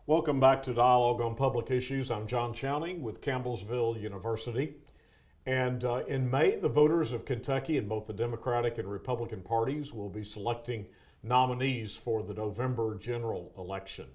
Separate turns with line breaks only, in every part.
Welcome back to Dialogue on Public Issues. I'm John Chowning with Campbellsville University. And in May, the voters of Kentucky in both the Democratic and Republican parties will be selecting nominees for the November general election.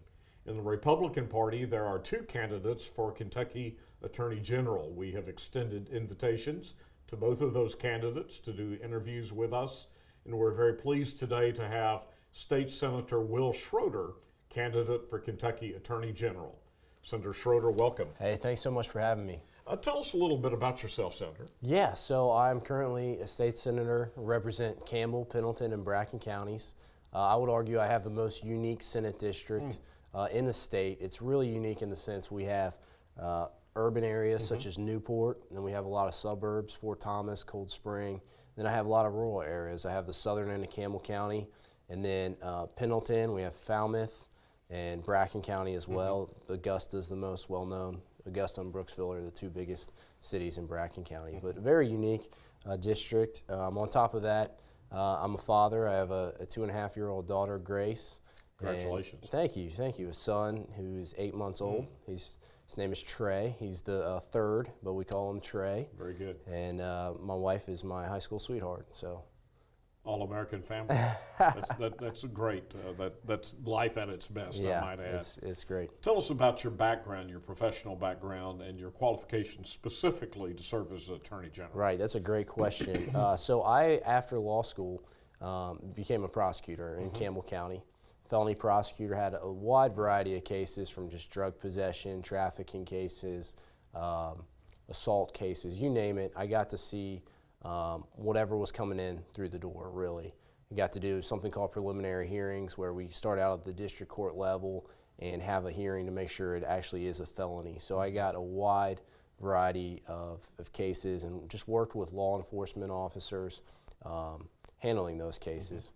In the Republican Party, there are two candidates for Kentucky Attorney General. We have extended invitations to both of those candidates to do interviews with us, and we're very pleased today to have State Senator Will Schroder, candidate for Kentucky Attorney General. Senator Schroder, welcome.
Hey, thanks so much for having me.
Tell us a little bit about yourself, Senator.
Yeah, so I'm currently a state senator, represent Campbell, Pendleton, and Bracken counties. I would argue I have the most unique Senate district in the state. It's really unique in the sense we have urban areas such as Newport, and then we have a lot of suburbs, Fort Thomas, Cold Spring. Then I have a lot of rural areas. I have the southern end of Campbell County, and then Pendleton, we have Falmouth, and Bracken County as well. Augusta is the most well-known. Augusta and Brooksville are the two biggest cities in Bracken County, but a very unique district. On top of that, I'm a father. I have a 2.5-year-old daughter, Grace.
Congratulations.
Thank you. A son who's 8 months old. His name is Trey. He's the third, but we call him Trey.
Very good.
And my wife is my high school sweetheart. So.
All-American family. That's great. That's life at its best,
yeah,
I might add.
It's great.
Tell us about your background, your professional background, and your qualifications specifically to serve as Attorney General.
Right, that's a great question. So I, after law school, became a prosecutor in Campbell County. Felony prosecutor, had a wide variety of cases from just drug possession, trafficking cases, assault cases, you name it. I got to see whatever was coming in through the door, really. I got to do something called preliminary hearings, where we start out at the district court level and have a hearing to make sure it actually is a felony. So I got a wide variety of cases and just worked with law enforcement officers handling those cases.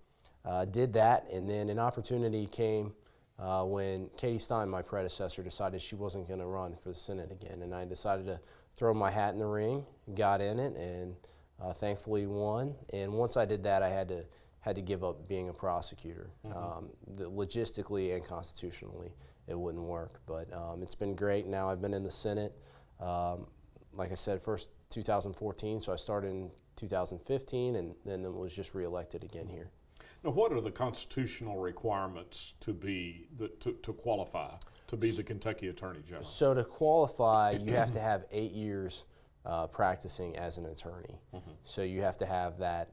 Did that, and then an opportunity came when Katie Stein, my predecessor, decided she wasn't going to run for the Senate again, and I decided to throw my hat in the ring, got in it, and thankfully won. And once I did that, I had to give up being a prosecutor. Logistically and constitutionally, it wouldn't work. But it's been great. Now I've been in the Senate, like I said, first 2014, so I started in 2015, and then was just reelected again here.
Now, what are the constitutional requirements to qualify to be the Kentucky Attorney General?
So to qualify, you have to have 8 years practicing as an attorney. So you have to have that.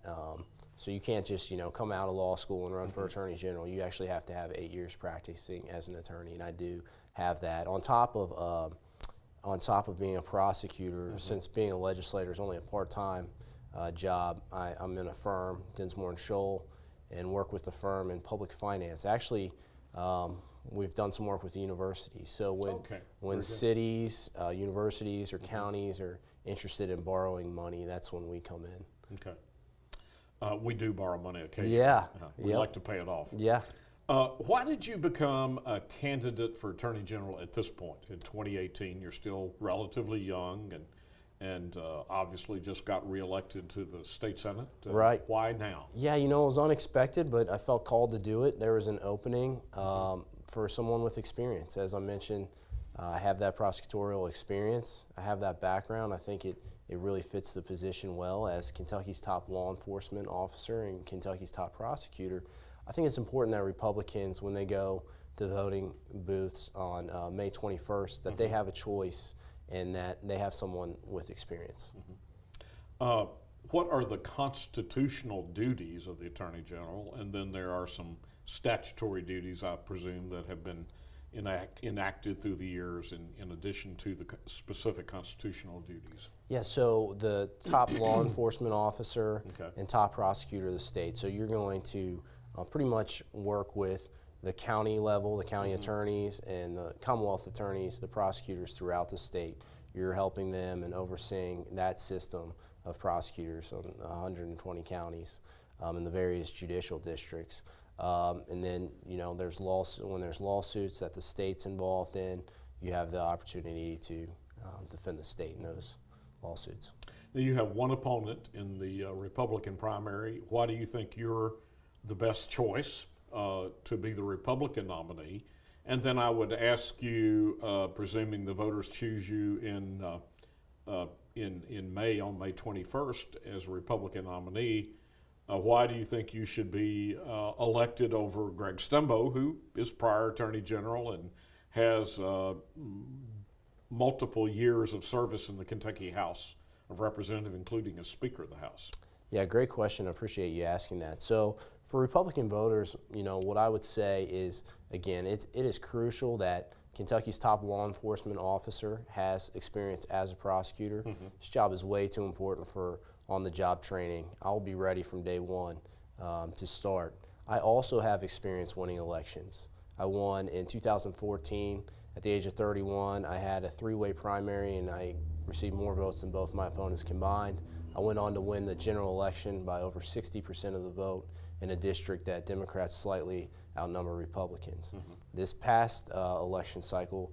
So you can't just come out of law school and run for Attorney General. You actually have to have 8 years practicing as an attorney, and I do have that. On top of being a prosecutor, since being a legislator is only a part-time job, I'm in a firm, Dinsmore and Scholl, and work with the firm in public finance. Actually, we've done some work with the universities. So when cities, universities, or counties are interested in borrowing money, that's when we come in.
Okay. We do borrow money occasionally.
Yeah.
We like to pay it off.
Yeah.
Why did you become a candidate for Attorney General at this point in 2018? You're still relatively young and obviously just got reelected to the state Senate.
Right.
Why now?
Yeah, it was unexpected, but I felt called to do it. There was an opening for someone with experience. As I mentioned, I have that prosecutorial experience. I have that background. I think it really fits the position well as Kentucky's top law enforcement officer and Kentucky's top prosecutor. I think it's important that Republicans, when they go to the voting booths on May 21st, that they have a choice and that they have someone with experience.
What are the constitutional duties of the Attorney General? And then there are some statutory duties, I presume, that have been enacted through the years in addition to the specific constitutional duties.
Yeah, so the top law enforcement officer and top prosecutor of the state. So you're going to pretty much work with the county level, the county attorneys, and the Commonwealth attorneys, the prosecutors throughout the state. You're helping them and overseeing that system of prosecutors on 120 counties in the various judicial districts. And then, when there's lawsuits that the state's involved in, you have the opportunity to defend the state in those lawsuits.
Now you have one opponent in the Republican primary. Why do you think you're the best choice to be the Republican nominee? And then I would ask you, presuming the voters choose you in May, on May 21st, as a Republican nominee, why do you think you should be elected over Greg Stumbo, who is prior Attorney General and has multiple years of service in the Kentucky House of Representatives, including as Speaker of the House?
Yeah, great question. I appreciate you asking that. So for Republican voters, what I would say is, again, it is crucial that Kentucky's top law enforcement officer has experience as a prosecutor. His job is way too important for on-the-job training. I'll be ready from day one to start. I also have experience winning elections. I won in 2014. At the age of 31, I had a three-way primary, and I received more votes than both my opponents combined. I went on to win the general election by over 60% of the vote in a district that Democrats slightly outnumber Republicans. This past election cycle,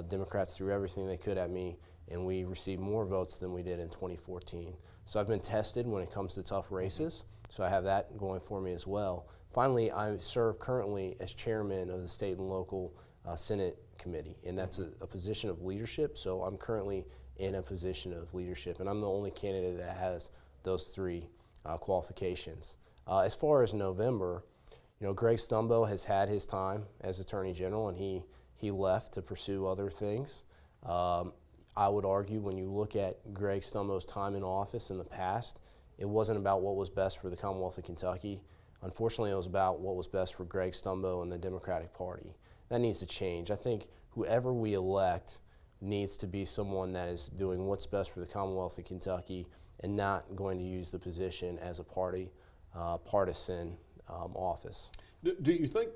Democrats threw everything they could at me, and we received more votes than we did in 2014. So I've been tested when it comes to tough races, so I have that going for me as well. Finally, I serve currently as chairman of the state and local Senate committee, and that's a position of leadership, so I'm currently in a position of leadership, and I'm the only candidate that has those three qualifications. As far as November, Greg Stumbo has had his time as Attorney General, and he left to pursue other things. I would argue when you look at Greg Stumbo's time in office in the past, it wasn't about what was best for the Commonwealth of Kentucky. Unfortunately, it was about what was best for Greg Stumbo and the Democratic Party. That needs to change. I think whoever we elect needs to be someone that is doing what's best for the Commonwealth of Kentucky and not going to use the position as a partisan office.
Do you think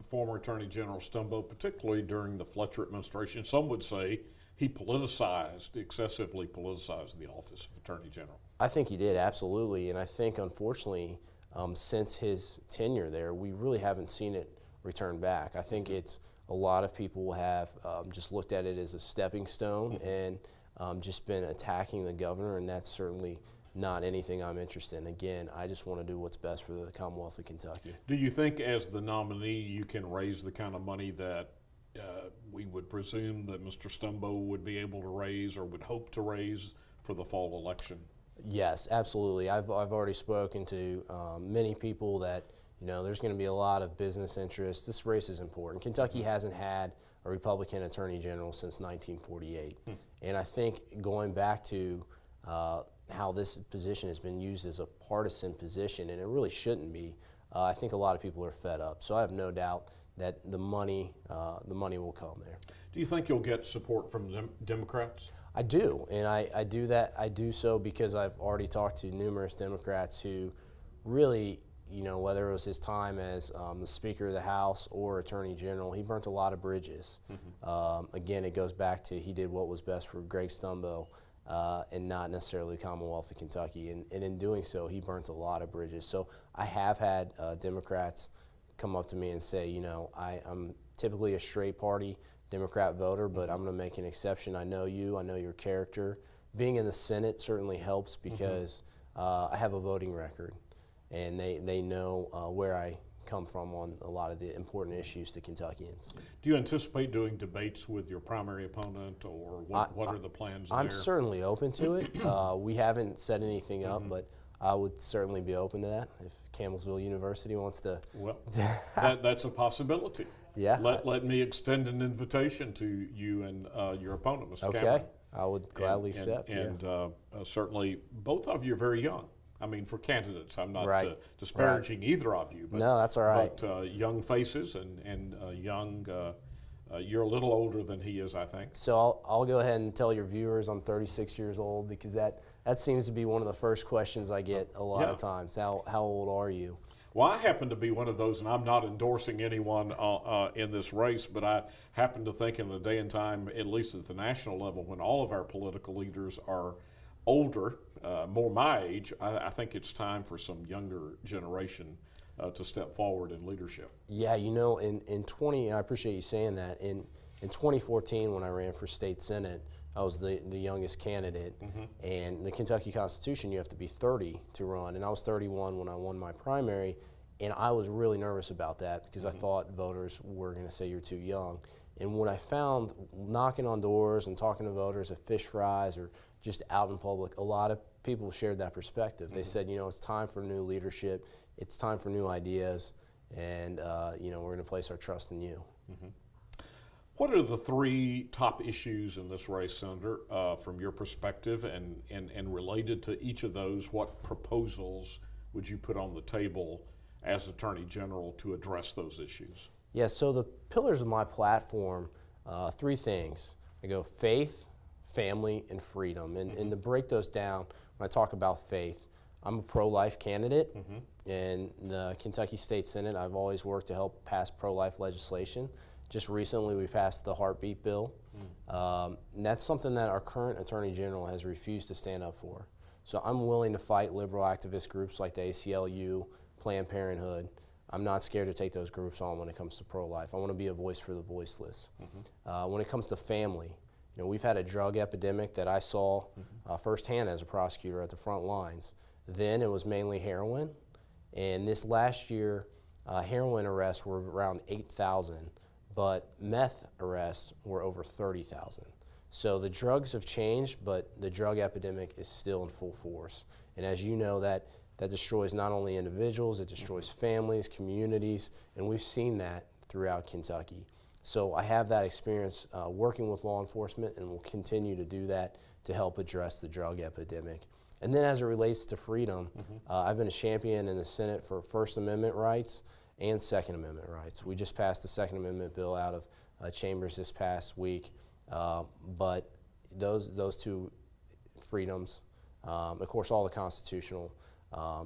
former Attorney General Stumbo, particularly during the Fletcher administration, some would say he excessively politicized the office of Attorney General?
I think he did, absolutely. And I think, unfortunately, since his tenure there, we really haven't seen it return back. I think it's a lot of people have just looked at it as a stepping stone and just been attacking the governor, and that's certainly not anything I'm interested in. Again, I just want to do what's best for the Commonwealth of Kentucky.
Do you think as the nominee you can raise the kind of money that we would presume that Mr. Stumbo would be able to raise or would hope to raise for the fall election?
Yes, absolutely. I've already spoken to many people that there's going to be a lot of business interest. This race is important. Kentucky hasn't had a Republican Attorney General since 1948. And I think going back to how this position has been used as a partisan position, and it really shouldn't be, I think a lot of people are fed up. So I have no doubt that the money will come there.
Do you think you'll get support from Democrats?
I do, and I do so because I've already talked to numerous Democrats who really, whether it was his time as the Speaker of the House or Attorney General, he burnt a lot of bridges. Again, it goes back to he did what was best for Greg Stumbo and not necessarily the Commonwealth of Kentucky. And in doing so, he burnt a lot of bridges. So I have had Democrats come up to me and say, I'm typically a straight party Democrat voter, but I'm going to make an exception. I know you, I know your character. Being in the Senate certainly helps because I have a voting record, and they know where I come from on a lot of the important issues to Kentuckians.
Do you anticipate doing debates with your primary opponent, or what are the plans there?
I'm certainly open to it. We haven't set anything up, but I would certainly be open to that if Campbellsville University wants to.
Well, that's a possibility.
Yeah.
Let me extend an invitation to you and your opponent, Mr.
Okay.
Cameron.
I would gladly accept.
And certainly, both of you are very young. I mean, for candidates, I'm not
Right.
disparaging either of you. But,
No, that's all right.
But young faces and young, you're a little older than he is, I think.
So I'll go ahead and tell your viewers I'm 36 years old, because that seems to be one of the first questions I get a lot of times. How old are you?
Well, I happen to be one of those, and I'm not endorsing anyone in this race, but I happen to think in a day and time, at least at the national level, when all of our political leaders are older, more my age, I think it's time for some younger generation to step forward in leadership.
Yeah, in 20, I appreciate you saying that. In 2014, when I ran for state senate, I was the youngest candidate, and the Kentucky Constitution, you have to be 30 to run, and I was 31 when I won my primary, And I was really nervous about that because I thought voters were going to say you're too young. And what I found knocking on doors and talking to voters at fish fries or just out in public, a lot of people shared that perspective. They said, it's time for new leadership, it's time for new ideas, and we're going to place our trust in you.
What are the three top issues in this race, Senator, from your perspective, and related to each of those, what proposals would you put on the table as Attorney General to address those issues?
Yeah, so the pillars of my platform, three things. I go faith, family, and freedom. And to break those down, when I talk about faith, I'm a pro-life candidate. In the Kentucky State Senate, I've always worked to help pass pro-life legislation. Just recently, we passed the heartbeat bill. And that's something that our current Attorney General has refused to stand up for. So I'm willing to fight liberal activist groups like the ACLU, Planned Parenthood. I'm not scared to take those groups on when it comes to pro-life. I want to be a voice for the voiceless. When it comes to family, we've had a drug epidemic that I saw firsthand as a prosecutor at the front lines. Then it was mainly heroin, and this last year, heroin arrests were around 8,000, but meth arrests were over 30,000. So the drugs have changed, but the drug epidemic is still in full force. And as you know, that destroys not only individuals, it destroys families, communities, and we've seen that throughout Kentucky. So I have that experience working with law enforcement and will continue to do that to help address the drug epidemic. And then as it relates to freedom, I've been a champion in the Senate for First Amendment rights and Second Amendment rights. We just passed the Second Amendment bill out of chambers this past week, but those two freedoms, of course all the constitutional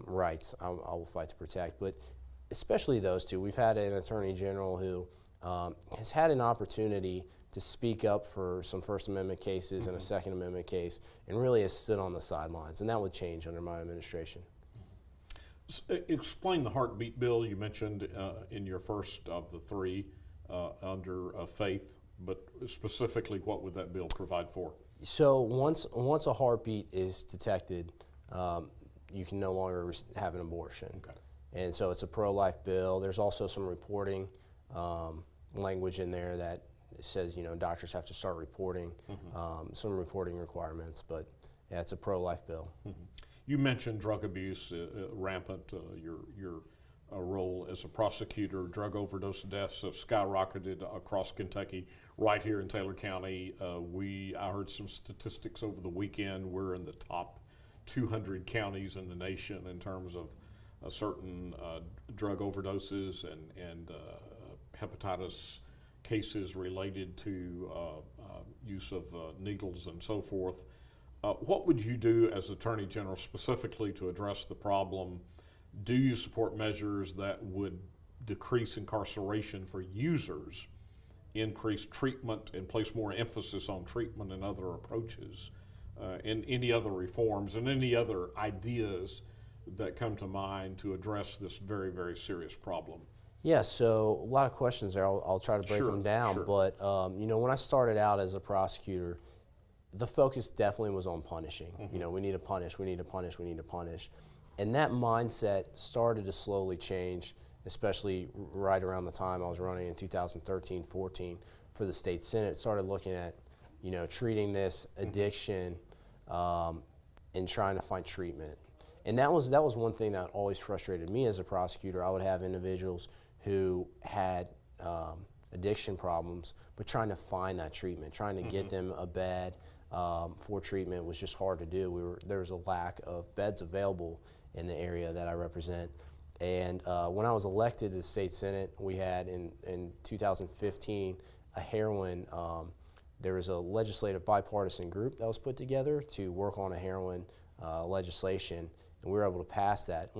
rights I will fight to protect, but especially those two. We've had an Attorney General who has had an opportunity to speak up for some First Amendment cases and a Second Amendment case, and really has stood on the sidelines, and that would change under my administration.
Explain the heartbeat bill you mentioned in your first of the three under faith, but specifically what would that bill provide for?
So once a heartbeat is detected, you can no longer have an abortion.
Okay.
And so it's a pro-life bill. There's also some reporting language in there that says, doctors have to start reporting, some reporting requirements, but yeah, it's a pro-life bill.
You mentioned drug abuse rampant, your role as a prosecutor. Drug overdose deaths have skyrocketed across Kentucky. Right here in Taylor County, I heard some statistics over the weekend. We're in the top 200 counties in the nation in terms of certain drug overdoses and hepatitis cases related to use of needles and so forth. What would you do as Attorney General specifically to address the problem? Do you support measures that would decrease incarceration for users, increase treatment, and place more emphasis on treatment and other approaches, and any other reforms and any other ideas that come to mind to address this very, very serious problem?
Yeah, so a lot of questions there. I'll try to break them down.
Sure.
But when I started out as a prosecutor, the focus definitely was on punishing. We need to punish, we need to punish, we need to punish. And that mindset started to slowly change, especially right around the time I was running in 2013-14 for the state senate. Started looking at, treating this addiction and trying to find treatment. And that was one thing that always frustrated me as a prosecutor. I would have individuals who had addiction problems, but trying to find that treatment, trying to get them a bed for treatment was just hard to do. There was a lack of beds available in the area that I represent. And when I was elected to the state senate, we had in 2015 a heroin, there was a legislative bipartisan group that was put together to work on a heroin legislation, and we were able to pass that.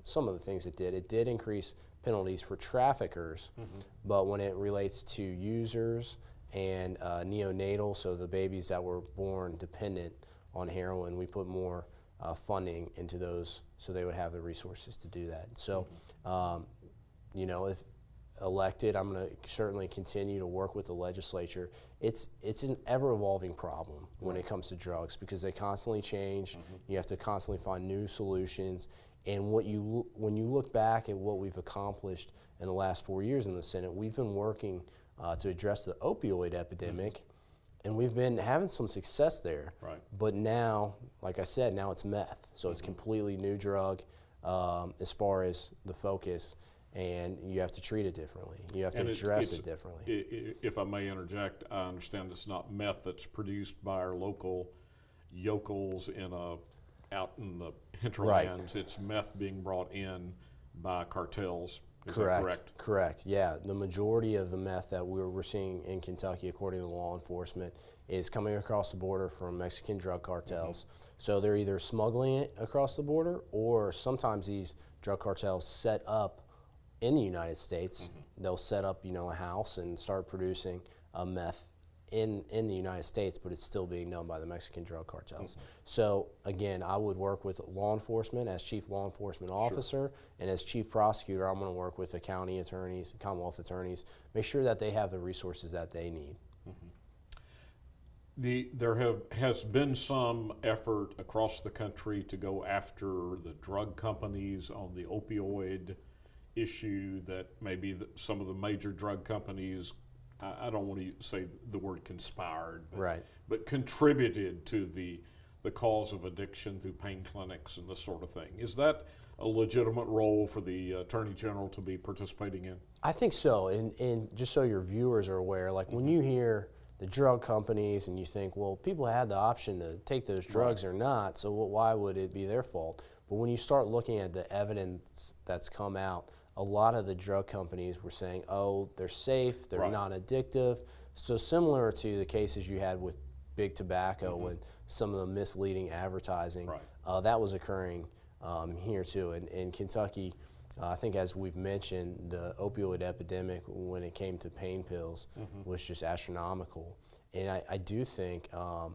Some of the things it did increase penalties for traffickers, but when it relates to users and neonatal, so the babies that were born dependent on heroin, we put more funding into those so they would have the resources to do that. So, if elected, I'm going to certainly continue to work with the legislature. It's an ever-evolving problem when it comes to drugs because they constantly change. You have to constantly find new solutions. And when you look back at what we've accomplished in the last 4 years in the Senate, we've been working to address the opioid epidemic, and we've been having some success there.
Right.
But now, like I said, now it's meth. So it's a completely new drug as far as the focus, and you have to treat it differently. You have to address it differently.
If I may interject, I understand it's not meth that's produced by our local yokels out in the hinterlands. Right. It's meth being brought in by cartels. Is that correct?
Correct. Yeah, the majority of the meth that we're seeing in Kentucky, according to law enforcement, is coming across the border from Mexican drug cartels. So they're either smuggling it across the border, or sometimes these drug cartels set up in the United States. They'll set up, a house and start producing meth in the United States, but it's still being known by the Mexican drug cartels. So again, I would work with law enforcement as chief law enforcement officer, and as chief prosecutor, I'm going to work with the county attorneys, Commonwealth attorneys, make sure that they have the resources that they need.
There has been some effort across the country to go after the drug companies on the opioid issue, that maybe some of the major drug companies, I don't want to say the word conspired, but contributed to the cause of addiction through pain clinics and this sort of thing. Is that a legitimate role for the Attorney General to be participating in?
I think so, and just so your viewers are aware, like when you hear the drug companies and you think, well, people had the option to take those drugs or not, so why would it be their fault? But when you start looking at the evidence that's come out, a lot of the drug companies were saying, oh, they're safe, they're not addictive. So similar to the cases you had with big tobacco and some of the misleading advertising, that was occurring here too. In Kentucky, I think as we've mentioned, the opioid epidemic when it came to pain pills was just astronomical. And I do think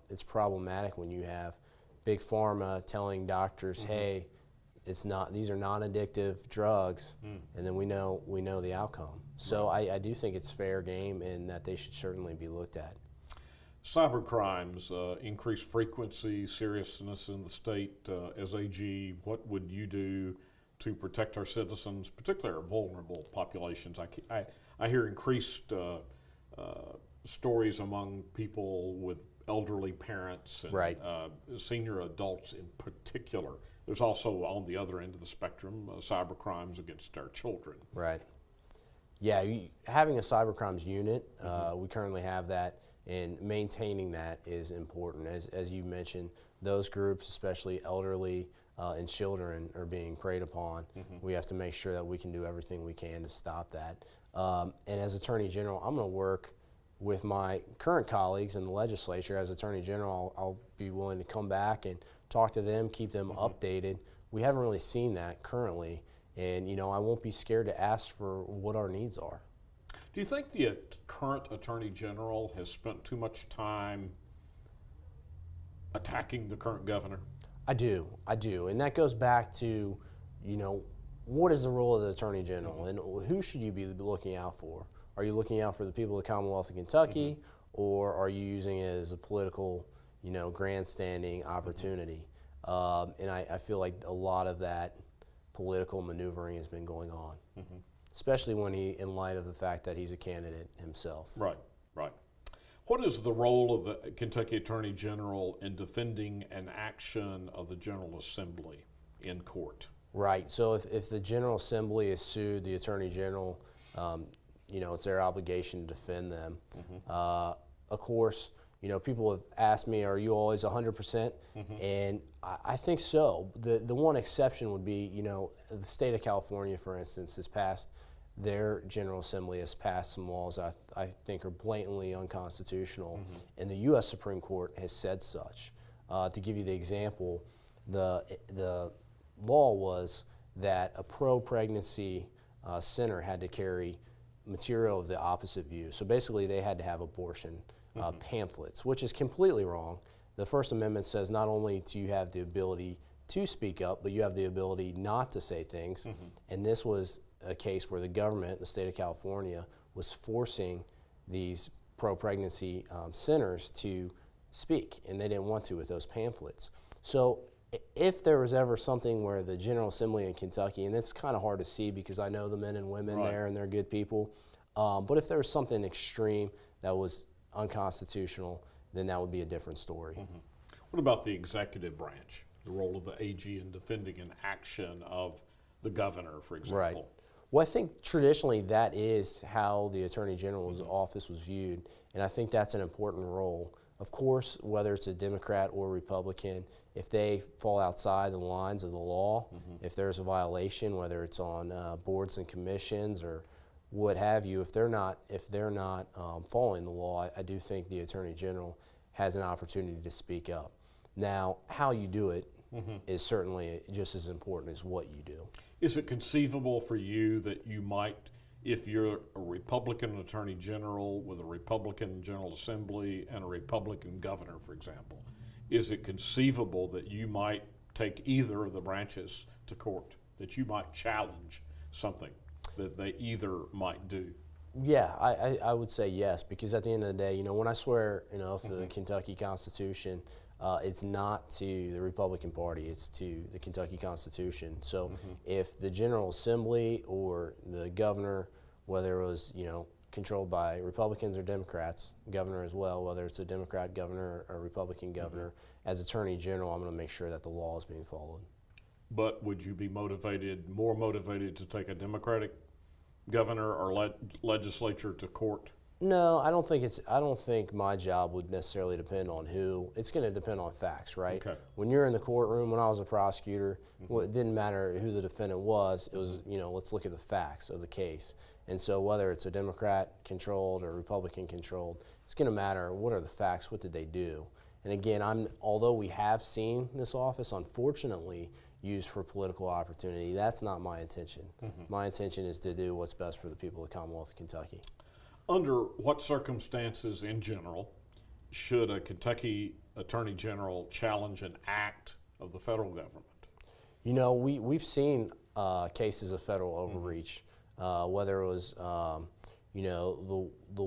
it's problematic when you have big pharma telling doctors, hey, these are non-addictive drugs, and then we know the outcome. So I do think it's fair game and that they should certainly be looked at.
Cyber crimes, increased frequency, seriousness in the state. As AG, what would you do to protect our citizens, particularly our vulnerable populations? I hear increased stories among people with elderly parents and senior adults in particular. There's also, on the other end of the spectrum, cyber crimes against our children.
Right. Yeah, having a cyber crimes unit, we currently have that, and maintaining that is important. As you mentioned, those groups, especially elderly and children, are being preyed upon. We have to make sure that we can do everything we can to stop that. And as Attorney General, I'm going to work with my current colleagues in the legislature. As Attorney General, I'll be willing to come back and talk to them, keep them updated. We haven't really seen that currently, and I won't be scared to ask for what our needs are.
Do you think the current Attorney General has spent too much time attacking the current governor?
I do, and that goes back to, what is the role of the Attorney General, and who should you be looking out for? Are you looking out for the people of the Commonwealth of Kentucky, or are you using it as a political, grandstanding opportunity? And I feel like a lot of that political maneuvering has been going on, especially in light of the fact that he's a candidate himself.
Right. What is the role of the Kentucky Attorney General in defending an action of the General Assembly in court?
Right. So if the General Assembly is sued the Attorney General, it's their obligation to defend them. Of course, people have asked me, are you always 100%? And I think so. The one exception would be, the state of California, for instance, their General Assembly has passed some laws I think are blatantly unconstitutional, and the U.S. Supreme Court has said such. To give you the example, the law was that a pro-pregnancy center had to carry material of the opposite view. So basically they had to have abortion pamphlets, which is completely wrong. The First Amendment says not only do you have the ability to speak up, but you have the ability not to say things. And this was a case where the government, the state of California, was forcing these pro-pregnancy centers to speak, and they didn't want to with those pamphlets. So if there was ever something where the General Assembly in Kentucky, and it's kind of hard to see because I know the men and women there and they're good people, but if there was something extreme that was unconstitutional, then that would be a different story.
What about the executive branch, the role of the AG in defending an action of the governor, for example?
Right. Well, I think traditionally that is how the Attorney General's office was viewed, and I think that's an important role. Of course, whether it's a Democrat or Republican, if they fall outside the lines of the law, if there's a violation, whether it's on boards and commissions or what have you, if they're not following the law, I do think the Attorney General has an opportunity to speak up. Now, how you do it is certainly just as important as what you do.
Is it conceivable for you that you might, if you're a Republican Attorney General with a Republican General Assembly and a Republican governor, for example, is it conceivable that you might take either of the branches to court, that you might challenge something that they either might do?
Yeah, I would say yes, because at the end of the day, you know, when I swear an oath to the Kentucky Constitution, it's not to the Republican Party, it's to the Kentucky Constitution. So if the General Assembly or the governor, whether it was, you know, controlled by Republicans or Democrats, governor as well, whether it's a Democrat governor or a Republican governor, as Attorney General, I'm going to make sure that the law is being followed.
But would you be more motivated to take a Democratic governor or legislature to court?
No, I don't think my job would necessarily depend on who. It's going to depend on facts, right?
Okay.
When you're in the courtroom, when I was a prosecutor, well, it didn't matter who the defendant was. It was, you know, let's look at the facts of the case. And so whether it's a Democrat-controlled or Republican-controlled, it's going to matter what are the facts, what did they do. And again, although we have seen this office, unfortunately, used for political opportunity, that's not my intention. My intention is to do what's best for the people of the Commonwealth of Kentucky.
Under what circumstances in general should a Kentucky Attorney General challenge an act of the federal government?
You know, we've seen cases of federal overreach, whether it was, you know, the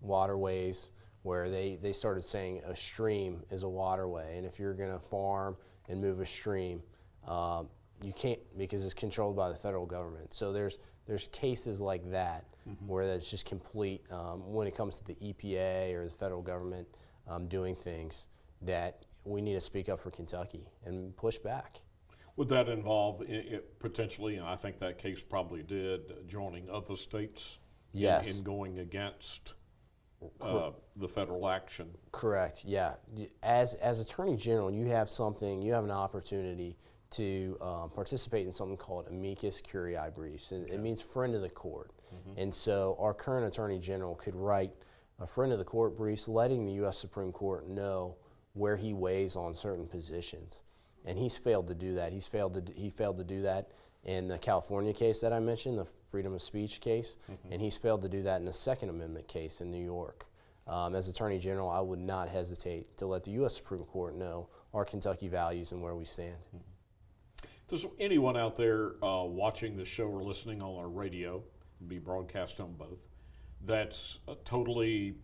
waterways, where they started saying a stream is a waterway, and if you're going to farm and move a stream, you can't, because it's controlled by the federal government. So there's cases like that where that's just complete, when it comes to the EPA or the federal government doing things, that we need to speak up for Kentucky and push back.
Would that involve potentially, and I think that case probably did, joining other states
Yes.
in going against the federal action?
Correct, yeah. As Attorney General, you have an opportunity to participate in something called amicus curiae briefs. And it means friend of the court. And so our current Attorney General could write a friend of the court briefs letting the U.S. Supreme Court know where he weighs on certain positions. And he's failed to do that. He failed to do that in the California case that I mentioned, the freedom of speech case, and he's failed to do that in the Second Amendment case in New York. As Attorney General, I would not hesitate to let the U.S. Supreme Court know our Kentucky values and where we stand.
If there's anyone out there watching the show or listening on our radio, it'll be broadcast on both, that's totally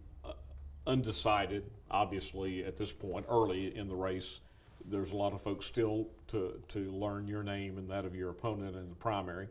undecided, obviously at this point, early in the race, there's a lot of folks still to learn your name and that of your opponent in the primary.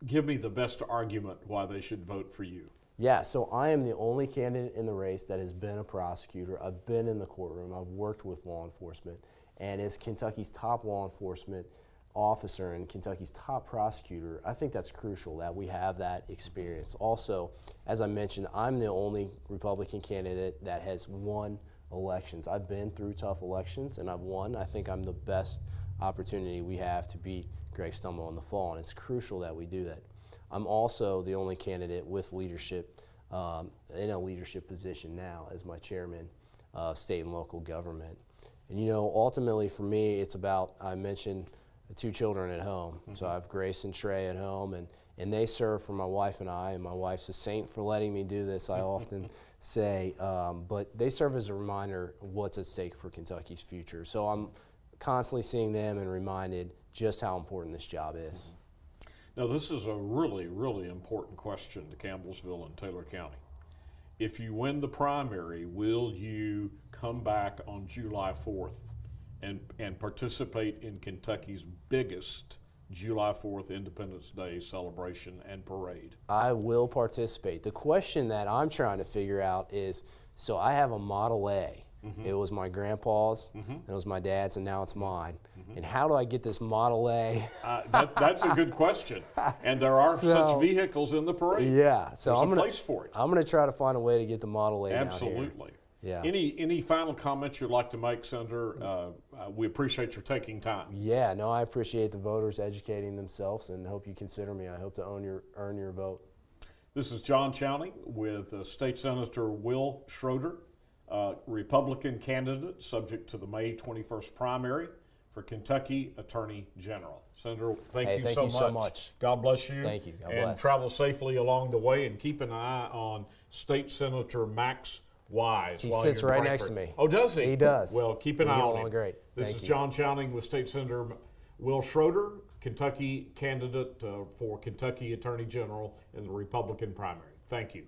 Give me the best argument why they should vote for you.
Yeah, so I am the only candidate in the race that has been a prosecutor. I've been in the courtroom. I've worked with law enforcement. And as Kentucky's top law enforcement officer and Kentucky's top prosecutor, I think that's crucial that we have that experience. Also, as I mentioned, I'm the only Republican candidate that has won elections. I've been through tough elections and I've won. I think I'm the best opportunity we have to beat Greg Stumbo in the fall, and it's crucial that we do that. I'm also the only candidate with leadership, in a leadership position now as my chairman of state and local government. And you know, ultimately for me, it's about, I mentioned 2 children at home. So I have Grace and Trey at home, and they serve for my wife and I, and my wife's a saint for letting me do this, I often say, but they serve as a reminder of what's at stake for Kentucky's future. So I'm constantly seeing them and reminded just how important this job is.
Now, this is a really, really important question to Campbellsville and Taylor County. If you win the primary, will you come back on July 4th and participate in Kentucky's biggest July 4th Independence Day celebration and parade?
I will participate. The question that I'm trying to figure out is, so I have a Model A. It was my grandpa's, it was my dad's, and now it's mine. And how do I get this Model A?
That's a good question. And there are such vehicles in the parade.
Yeah, so
There's a place for it.
I'm going to try to find a way to get the Model A down here.
Absolutely.
Yeah.
Any final comments you'd like to make, Senator? We appreciate your taking time.
Yeah, no, I appreciate the voters educating themselves, and hope you consider me. I hope to earn your vote.
This is John Chowney with State Senator Will Schroder, Republican candidate subject to the May 21st primary for Kentucky Attorney General. Senator, thank you so much. God bless you.
Thank you. God
and
bless.
Travel safely along the way, and keep an eye on State Senator Max Wise.
He
while
sits
you're in
right next
Frankfurt.
to me.
Oh, does he?
He does.
Well, keep an
We
eye
get
on
along
him.
great.
This
Thank
is
you.
John Chowney with State Senator Will Schroder, Kentucky candidate for Kentucky Attorney General in the Republican primary. Thank you.